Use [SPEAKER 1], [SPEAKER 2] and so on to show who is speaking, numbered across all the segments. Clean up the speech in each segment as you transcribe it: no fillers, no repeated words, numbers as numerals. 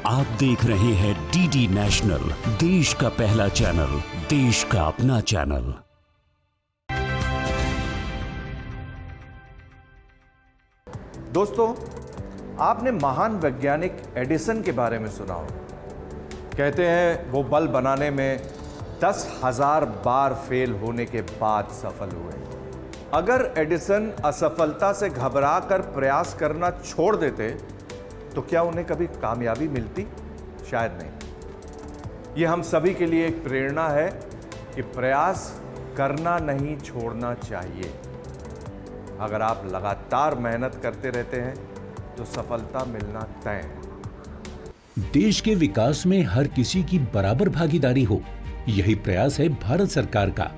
[SPEAKER 1] आप देख रहे हैं डीडी नेशनल, देश का पहला चैनल, देश का अपना चैनल।
[SPEAKER 2] दोस्तों, आपने महान वैज्ञानिक एडिसन के बारे में सुना हो। कहते हैं वो बल्ब बनाने में 10,000 बार फेल होने के बाद सफल हुए। अगर एडिसन असफलता से घबराकर प्रयास करना छोड़ देते तो क्या उन्हें कभी कामयाबी मिलती? शायद नहीं। ये हम सभी के लिए एक प्रेरणा है कि प्रयास करना नहीं छोड़ना चाहिए। अगर आप लगातार मेहनत करते रहते हैं तो सफलता मिलना तय है।
[SPEAKER 3] देश के विकास में हर किसी की बराबर भागीदारी हो, यही प्रयास है भारत सरकार का।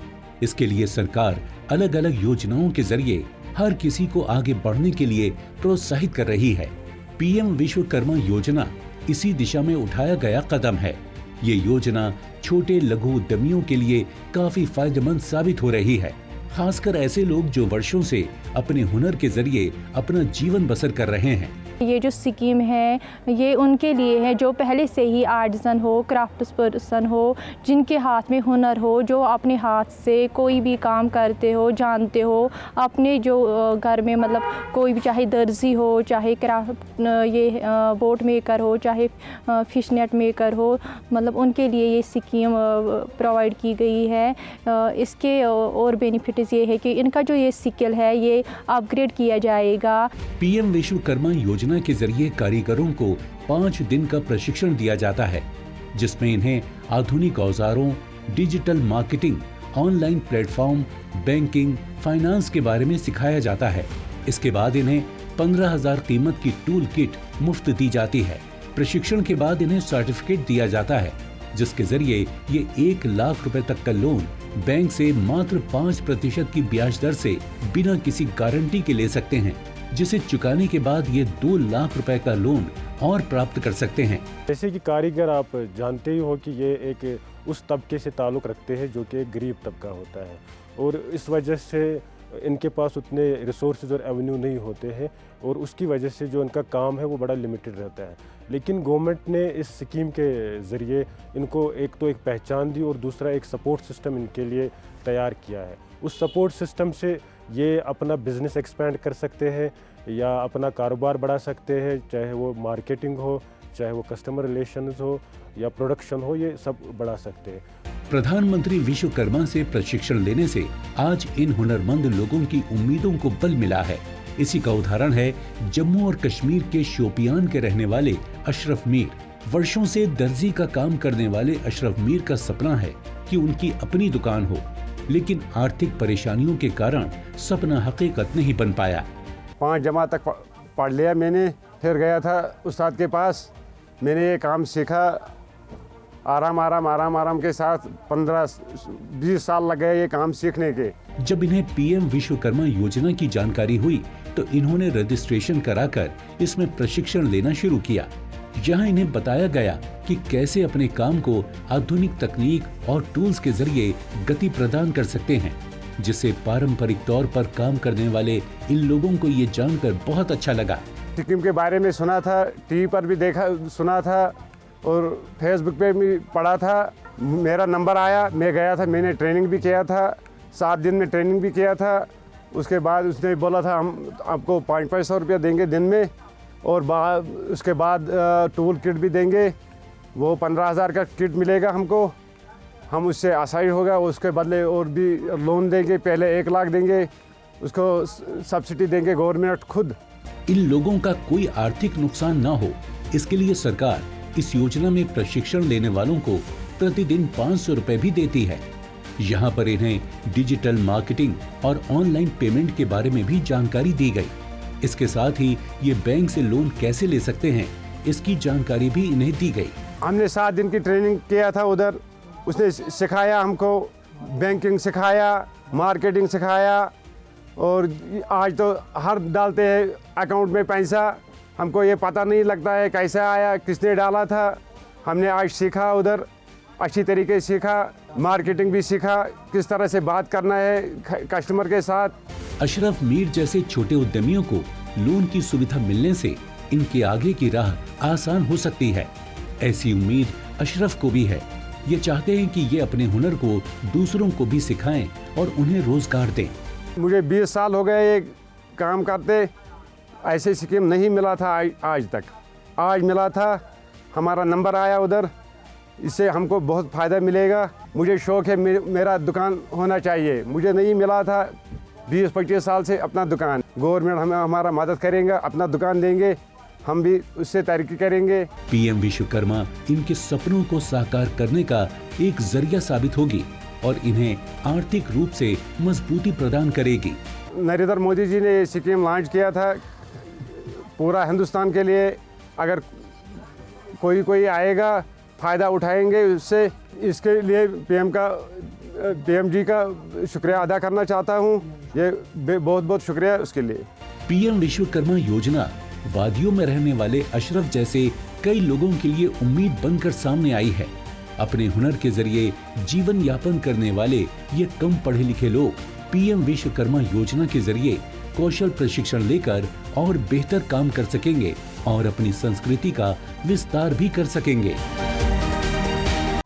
[SPEAKER 3] इसके लिए सरकार अलग अलग योजनाओं के जरिए हर किसी को आगे बढ़ने के लिए प्रोत्साहित कर रही है। पीएम विश्वकर्मा योजना इसी दिशा में उठाया गया कदम है। ये योजना छोटे लघु उद्यमियों के लिए काफी फायदेमंद साबित हो रही है, खासकर ऐसे लोग जो वर्षों से अपने हुनर के जरिए अपना जीवन बसर कर रहे हैं।
[SPEAKER 4] ये जो स्कीम है ये उनके लिए है जो पहले से ही आर्टिसन हो, क्राफ्ट्स पर्सन हो, जिनके हाथ में हुनर हो, जो अपने हाथ से कोई भी काम करते हो, जानते हो। अपने जो घर में मतलब कोई भी, चाहे दर्जी हो, चाहे क्राफ्ट ये बोट मेकर हो, चाहे फिश नेट मेकर हो, मतलब उनके लिए ये स्कीम प्रोवाइड की गई है। इसके और बेनिफिट्स ये है कि इनका जो ये स्किल है ये अपग्रेड किया जाएगा।
[SPEAKER 3] पीएम विश्वकर्मा योजना के जरिए कारीगरों को 5 दिन का प्रशिक्षण दिया जाता है, जिसमें इन्हें आधुनिक औजारों, digital marketing, online platform, banking, finance के बारे में सिखाया जाता है। इसके बाद इन्हें 15,000 कीमत की टूल किट मुफ्त दी जाती है। प्रशिक्षण के बाद इन्हें सर्टिफिकेट दिया जाता है, जिसके जरिए ये 1 लाख रुपए तक का लोन बैंक से मात्र 5% की ब्याज दर से बिना किसी गारंटी के ले सकते हैं, जिसे चुकाने के बाद ये 2 लाख रुपए का लोन और प्राप्त कर सकते हैं।
[SPEAKER 5] जैसे कि कारीगर आप जानते ही हो कि ये एक उस तबके से ताल्लुक़ रखते हैं जो कि एक गरीब तबका होता है, और इस वजह से इनके पास उतने रिसोर्सेज और एवेन्यू नहीं होते हैं, और उसकी वजह से जो इनका काम है वो बड़ा लिमिटेड रहता है। लेकिन गवर्नमेंट ने इस स्कीम के ज़रिए इनको एक तो एक पहचान दी और दूसरा एक सपोर्ट सिस्टम इनके लिए तैयार किया है। उस सपोर्ट सिस्टम से ये अपना बिज़नेस एक्सपेंड कर सकते हैं या अपना कारोबार बढ़ा सकते हैं, चाहे वो मार्केटिंग हो, चाहे वो कस्टमर रिलेशंस हो या प्रोडक्शन हो, ये सब बढ़ा सकते हैं।
[SPEAKER 3] प्रधानमंत्री विश्वकर्मा से प्रशिक्षण लेने से आज इन हुनरमंद लोगों की उम्मीदों को बल मिला है। इसी का उदाहरण है जम्मू और कश्मीर के शोपियान के रहने वाले अशरफ मीर। वर्षों से दर्जी का काम करने वाले अशरफ मीर का सपना है कि उनकी अपनी दुकान हो, लेकिन आर्थिक परेशानियों के कारण सपना हकीकत नहीं बन पाया।
[SPEAKER 6] 5 जमा तक पढ़ लिया मैंने, फिर गया था उस्ताद के पास, मैंने ये काम सीखा। आराम के साथ 15-20 साल लग गए ये काम सीखने के।
[SPEAKER 3] जब इन्हें पीएम विश्वकर्मा योजना की जानकारी हुई तो इन्होंने रजिस्ट्रेशन कराकर इसमें प्रशिक्षण लेना शुरू किया। यहाँ इन्हें बताया गया कि कैसे अपने काम को आधुनिक तकनीक और टूल्स के जरिए गति प्रदान कर सकते हैं, जिससे पारंपरिक तौर पर काम करने वाले इन लोगों को ये जानकर बहुत अच्छा लगा।
[SPEAKER 6] स्कीम के बारे में सुना था, टीवी पर भी देखा सुना था और फेसबुक पे भी पढ़ा था। मेरा नंबर आया, मैं गया था, मैंने ट्रेनिंग भी किया था, 7 दिन में ट्रेनिंग भी किया था। उसके बाद उसने बोला था हम आपको 500 रुपया देंगे दिन में, और उसके बाद टूल किट भी देंगे, वो 15,000 का किट मिलेगा हमको, हम उससे आसानी होगा, उसके बदले और भी लोन देंगे, पहले 1 लाख देंगे, उसको सब्सिडी देंगे गवर्नमेंट खुद।
[SPEAKER 3] इन लोगों का कोई आर्थिक नुकसान ना हो, इसके लिए सरकार इस योजना में प्रशिक्षण लेने वालों को प्रतिदिन 500 रुपए भी देती है। यहाँ पर इन्हें डिजिटल मार्केटिंग और ऑनलाइन पेमेंट के बारे में भी जानकारी दी गई। इसके साथ ही ये बैंक से लोन कैसे ले सकते हैं, इसकी जानकारी भी इन्हें दी गई।
[SPEAKER 6] हमने 7 दिन की ट्रेनिंग किया था उधर, उसने सिखाया हमको, बैंकिंग सिखाया, मार्केटिंग सिखाया, और आज तो हर डालते हैं अकाउंट में पैसा, हमको ये पता नहीं लगता है कैसे आया, किसने डाला था। हमने आज सीखा उधर, अच्छी तरीके से सीखा, मार्केटिंग भी सीखा, किस तरह से बात करना है कस्टमर के साथ।
[SPEAKER 3] अशरफ मीर जैसे छोटे उद्यमियों को लोन की सुविधा मिलने से इनके आगे की राह आसान हो सकती है। ऐसी उम्मीद अशरफ को भी है। ये चाहते हैं कि ये अपने हुनर को दूसरों को भी सिखाएं और उन्हें रोजगार दें।
[SPEAKER 6] मुझे 20 साल हो गए ये काम करते, ऐसे स्कीम नहीं मिला था आज तक। आज मिला था, हमारा नंबर आया उधर, इससे हमको बहुत फ़ायदा मिलेगा। मुझे शौक़ है मेरा दुकान होना चाहिए। मुझे नहीं मिला था 20-25 साल से अपना दुकान। गवर्नमेंट हमें हमारा मदद करेंगे, अपना दुकान देंगे, हम भी उससे तरक्की करेंगे।
[SPEAKER 3] पीएम विश्वकर्मा इनके सपनों को साकार करने का एक जरिया साबित होगी और इन्हें आर्थिक रूप से मजबूती प्रदान करेगी।
[SPEAKER 6] नरेंद्र मोदी जी ने ये स्कीम लॉन्च किया था पूरा हिंदुस्तान के लिए। अगर कोई आएगा, फ़ायदा उठाएंगे उससे। इसके लिए पीएम जी का शुक्रिया अदा करना चाहता हूँ। ये बहुत बहुत शुक्रिया उसके लिए।
[SPEAKER 3] पीएम विश्वकर्मा योजना वादियों में रहने वाले अशरफ जैसे कई लोगों के लिए उम्मीद बनकर सामने आई है। अपने हुनर के जरिए जीवन यापन करने वाले ये कम पढ़े लिखे लोग पीएम विश्वकर्मा योजना के जरिए कौशल प्रशिक्षण लेकर और बेहतर काम कर सकेंगे और अपनी संस्कृति का विस्तार भी कर सकेंगे।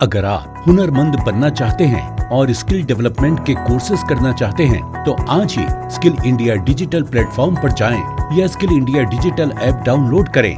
[SPEAKER 3] अगर आप हुनरमंद बनना चाहते हैं और स्किल डेवलपमेंट के कोर्सेज करना चाहते हैं तो आज ही स्किल इंडिया डिजिटल प्लेटफॉर्म पर जाएं या skill India digital app download करें।